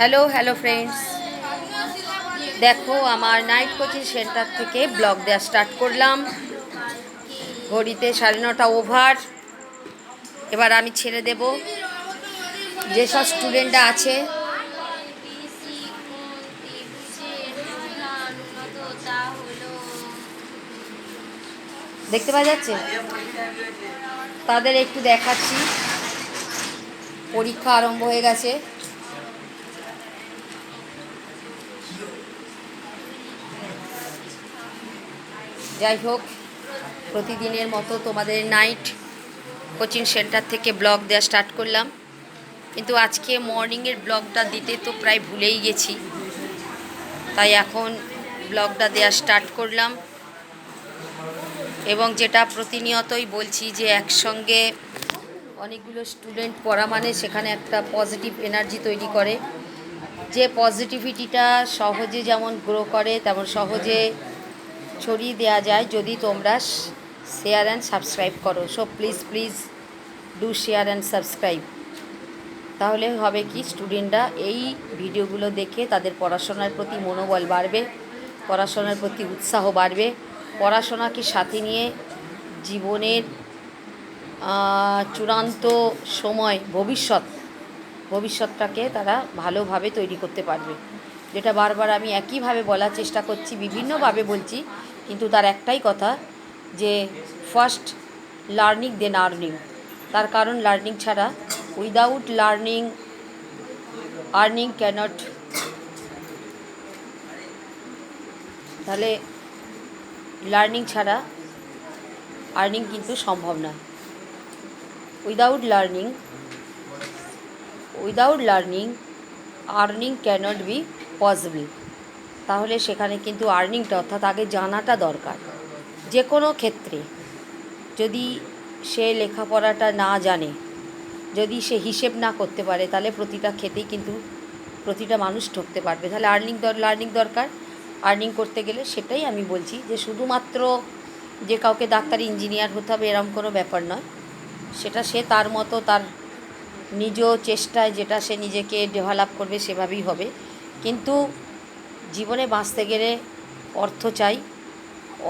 Hello hello friends, দেখো আমার night coaching centre থেকে ব্লগ দেওয়া স্টার্ট করলাম। ঘড়িতে 9:30 ওভার। এবার আমি ছেড়ে দেব। যেসব স্টুডেন্টরা আছে দেখতে পাওয়া যাচ্ছে, তাদের একটু দেখাচ্ছি। পরীক্ষা আরম্ভ হয়ে গেছে। যাই হোক, প্রতিদিনের মতো তোমাদের নাইট কোচিং সেন্টার থেকে ব্লগ দেওয়া স্টার্ট করলাম, কিন্তু আজকে মর্নিংয়ের ব্লগটা দিতে তো প্রায় ভুলেই গেছি, তাই এখন ব্লগটা দেওয়া স্টার্ট করলাম। এবং যেটা প্রতিনিয়তই বলছি যে একসঙ্গে অনেকগুলো স্টুডেন্ট পড়া মানে সেখানে একটা পজিটিভ এনার্জি তৈরি করে, যে পজিটিভিটিটা সহজে যেমন গ্রো করে তেমন সহজে ছড়িয়ে দেওয়া যায় যদি তোমরা শেয়ার অ্যান্ড সাবস্ক্রাইব করো। So please please do share and subscribe. তাহলে হবে কি, স্টুডেন্টরা এই ভিডিওগুলো দেখে তাদের পড়াশোনার প্রতি মনোবল বাড়বে, পড়াশোনার প্রতি উৎসাহ বাড়বে, পড়াশোনাকে সাথে নিয়ে জীবনের চূড়ান্ত সময় ভবিষ্যৎটাকে তারা ভালোভাবে তৈরি করতে পারবে। যেটা বারবার আমি একইভাবে বলার চেষ্টা করছি, বিভিন্নভাবে বলছি, কিন্তু তার একটাই কথা যে ফার্স্ট লার্নিং দেন আর্নিং। তার কারণ লার্নিং ছাড়া, উইদাউট লার্নিং আর্নিং ক্যানট। তাহলে লার্নিং ছাড়া আর্নিং কিন্তু সম্ভব নয়। Without learning earning cannot be possible. তাহলে সেখানে কিন্তু আর্নিংটা অর্থাৎ আগে জানাটা দরকার। যে কোনো ক্ষেত্রে যদি সে লেখাপড়াটা না জানে, যদি সে হিসেব না করতে পারে, তাহলে প্রতিটা ক্ষেত্রেই কিন্তু প্রতিটা মানুষ ঠকতে পারবে। তাহলে লার্নিং দরকার। আর্নিং করতে গেলে সেটাই আমি বলছি যে শুধুমাত্র যে কাউকে ডাক্তার ইঞ্জিনিয়ার হতে হবে এরকম কোনো ব্যাপার নয়। সেটা সে তার মতো তার নিজ চেষ্টায় যেটা সে নিজেকে ডেভেলপ করবে সেভাবেই হবে। কিন্তু জীবনে বাঁচতে গেলে অর্থ চাই,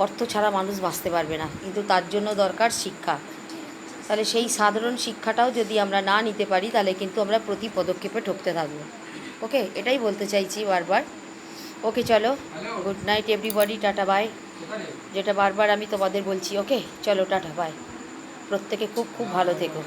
অর্থ ছাড়া মানুষ বাঁচতে পারবে না, কিন্তু তার জন্য দরকার শিক্ষা। তাহলে সেই সাধারণ শিক্ষাটাও যদি আমরা না নিতে পারি তাহলে কিন্তু আমরা প্রতি পদক্ষেপে ঠকতে থাকবো। ওকে, এটাই বলতে চাইছি বারবার। ওকে, চলো, good night everybody, tata bye. যেটা বারবার আমি তোমাদের বলছি, ওকে চলো টাটা বাই। প্রত্যেকে খুব খুব ভালো থেকো।